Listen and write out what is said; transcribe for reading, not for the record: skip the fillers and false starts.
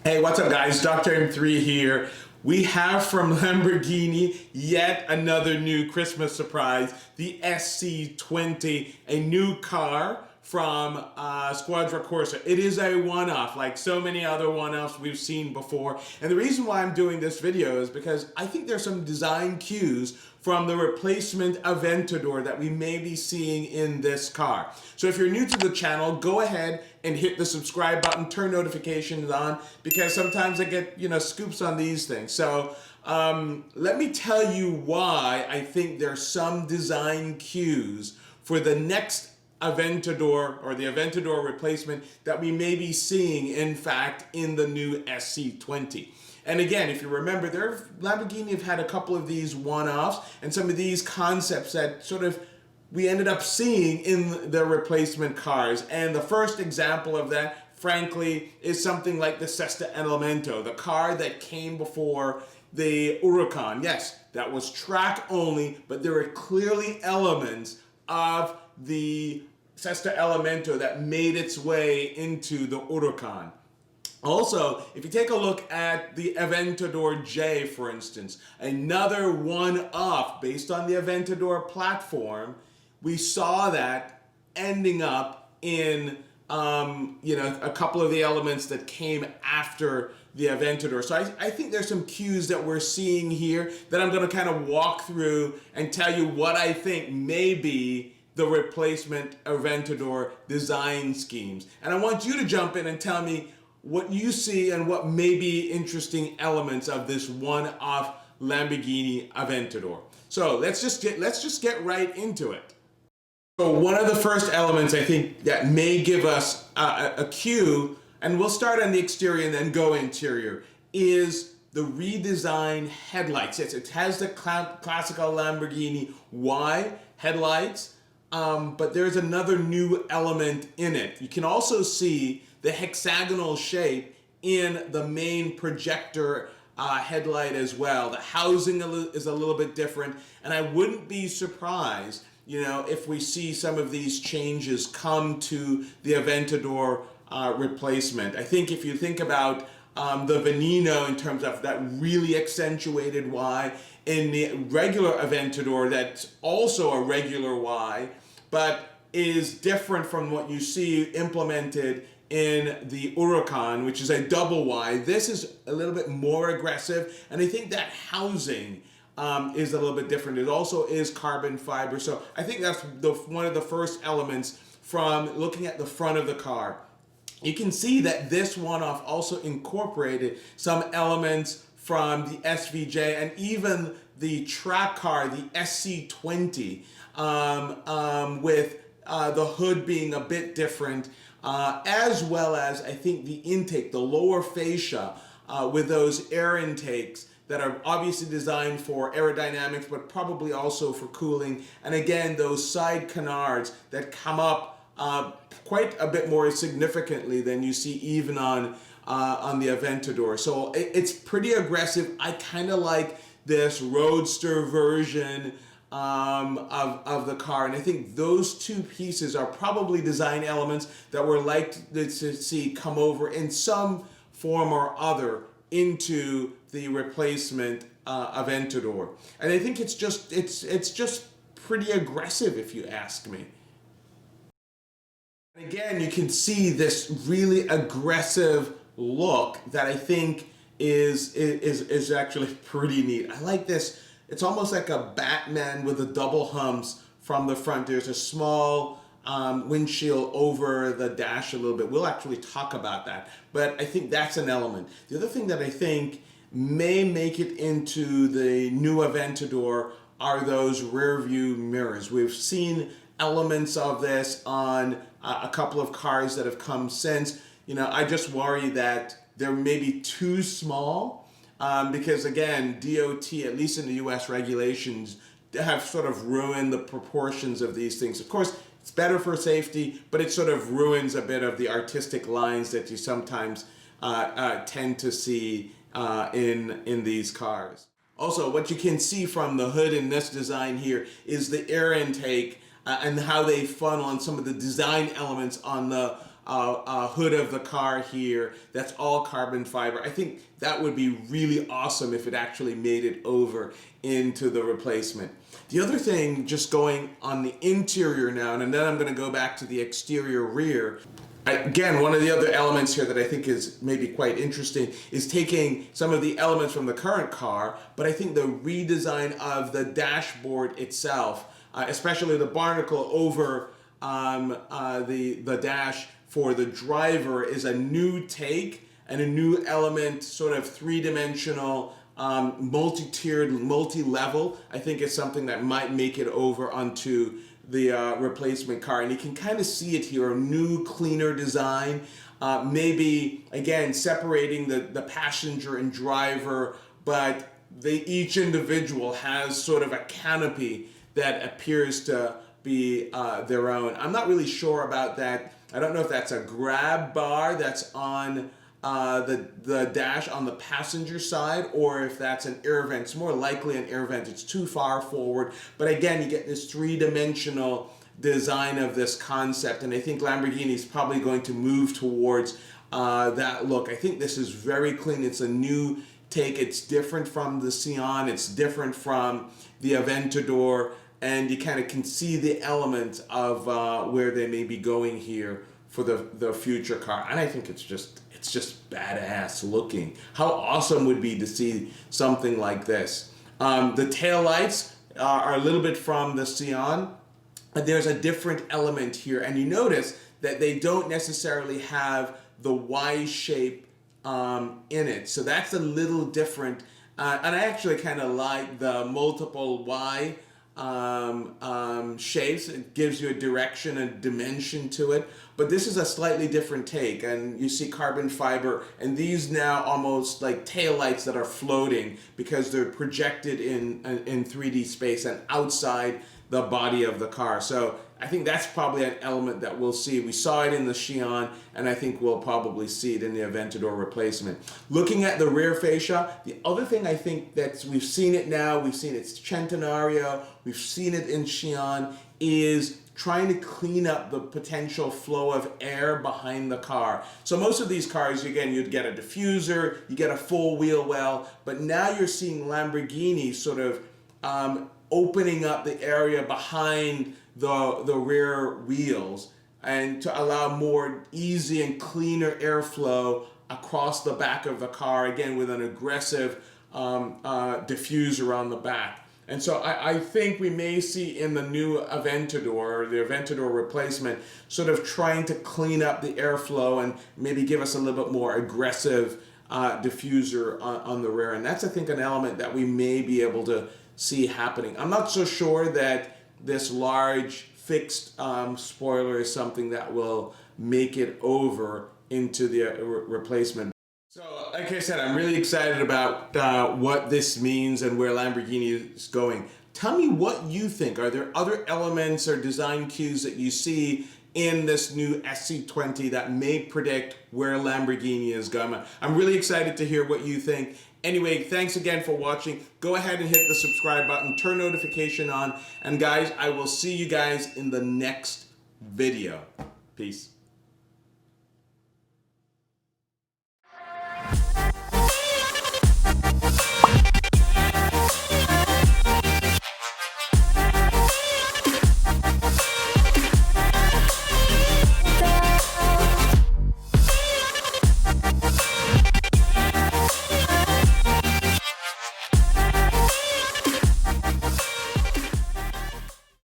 Hey, what's up guys? Dr. M3 here. We have from Lamborghini yet another new Christmas surprise, the SC20, a new car from Squadra Corsa. It is a one-off, like so many other one-offs we've seen before. And the reason why I'm doing this video is because I think there's some design cues from the replacement Aventador that we may be seeing in this car. So if you're new to the channel, go ahead and hit the subscribe button, turn notifications on, because sometimes I get, scoops on these things. So let me tell you why I think there's some design cues for the next Aventador or the Aventador replacement that we may be seeing, in fact, in the new SC20. And again, if you remember, Lamborghini have had a couple of these one-offs and some of these concepts that sort of we ended up seeing in their replacement cars. And the first example of that, frankly, is something like the Sesta Elemento, the car that came before the Huracan. Yes, that was track only, but there were clearly elements of the Sesta Elemento that made its way into the Huracan. Also, if you take a look at the Aventador J, for instance, another one-off based on the Aventador platform, we saw that ending up in a couple of the elements that came after the Aventador. So I think there's some cues that we're seeing here that I'm going to kind of walk through and tell you what I think may be the replacement Aventador design schemes. And I want you to jump in and tell me what you see and what may be interesting elements of this one-off Lamborghini Aventador. So let's just get right into it. So one of the first elements I think that may give us a cue, and we'll start on the exterior and then go interior, is the redesigned headlights. Yes, it has the classical Lamborghini Y headlights, but there's another new element in it. You can also see the hexagonal shape in the main projector headlight as well. The housing is a little bit different, and I wouldn't be surprised, if we see some of these changes come to the Aventador replacement. I think if you think about the Veneno in terms of that really accentuated Y, in the regular Aventador that's also a regular Y, but is different from what you see implemented in the Huracan, which is a double Y. This is a little bit more aggressive, and I think that housing is a little bit different. It also is carbon fiber, so I think that's one of the first elements from looking at the front of the car. You can see that this one-off also incorporated some elements from the SVJ and even the track car, the SC20, with the hood being a bit different, as well as I think the intake, the lower fascia, with those air intakes that are obviously designed for aerodynamics, but probably also for cooling. And again, those side canards that come up quite a bit more significantly than you see even on the Aventador. So it's pretty aggressive. I kind of like this roadster version of the car, and I think those two pieces are probably design elements that we're likely to see come over in some form or other into the replacement Aventador. And I think it's just pretty aggressive, if you ask me. And again, you can see this really aggressive look that I think is actually pretty neat. I like this. It's almost like a Batman with the double humps from the front. There's a small windshield over the dash a little bit. We'll actually talk about that, but I think that's an element. The other thing that I think may make it into the new Aventador are those rear view mirrors. We've seen elements of this on a couple of cars that have come since. I just worry that they're maybe too small, because again, DOT, at least in the US regulations, have sort of ruined the proportions of these things. Of course, it's better for safety, but it sort of ruins a bit of the artistic lines that you sometimes tend to see in these cars. Also, what you can see from the hood in this design here is the air intake and how they funnel and some of the design elements on the hood of the car here that's all carbon fiber. I think that would be really awesome if it actually made it over into the replacement. The other thing, just going on the interior now, and then I'm going to go back to the exterior rear. Again, one of the other elements here that I think is maybe quite interesting is taking some of the elements from the current car, but I think the redesign of the dashboard itself, especially the barnacle over the dash for the driver, is a new take and a new element, sort of three-dimensional, multi-tiered, multi-level. I think it's something that might make it over onto the replacement car, and you can kind of see it here, a new, cleaner design. Maybe, again, separating the passenger and driver, but each individual has sort of a canopy that appears to be their own. I'm not really sure about that. I don't know if that's a grab bar that's on the dash on the passenger side, or if that's an air vent. It's more likely an air vent. It's too far forward. But again, you get this three-dimensional design of this concept, and I think Lamborghini is probably going to move towards that look. I think this is very clean. It's a new take. It's different from the Sion. It's different from the Aventador, and you kind of can see the element of where they may be going here for the future car. And I think it's just badass looking. How awesome would it be to see something like this? The taillights are a little bit from the Sion. There's a different element here, and you notice that they don't necessarily have the Y shape in it. So that's a little different. And I actually kind of like the multiple Y shapes. It gives you a direction and dimension to it, but this is a slightly different take, and you see carbon fiber, and these now almost like taillights that are floating because they're projected in 3D space and outside the body of the car. So I think that's probably an element that we'll see. We saw it in the Sion, and I think we'll probably see it in the Aventador replacement. Looking at the rear fascia, the other thing I think that we've seen it now, we've seen it Centenario, we've seen it in Sion, is trying to clean up the potential flow of air behind the car. So most of these cars, again, you'd get a diffuser, you get a full wheel well, but now you're seeing Lamborghini sort of opening up the area behind the rear wheels, and to allow more easy and cleaner airflow across the back of the car, again with an aggressive diffuser on the back. And so I think we may see in the new Aventador, the Aventador replacement, sort of trying to clean up the airflow and maybe give us a little bit more aggressive diffuser on the rear. And that's, I think, an element that we may be able to see happening. I'm not so sure that this large fixed spoiler is something that will make it over into the replacement. So, like I said, I'm really excited about what this means and where Lamborghini is going. Tell me what you think. Are there other elements or design cues that you see in this new SC20 that may predict where Lamborghini is going? I'm really excited to hear what you think. Anyway, thanks again for watching. Go ahead and hit the subscribe button, turn notification on, and guys, I will see you guys in the next video. Peace.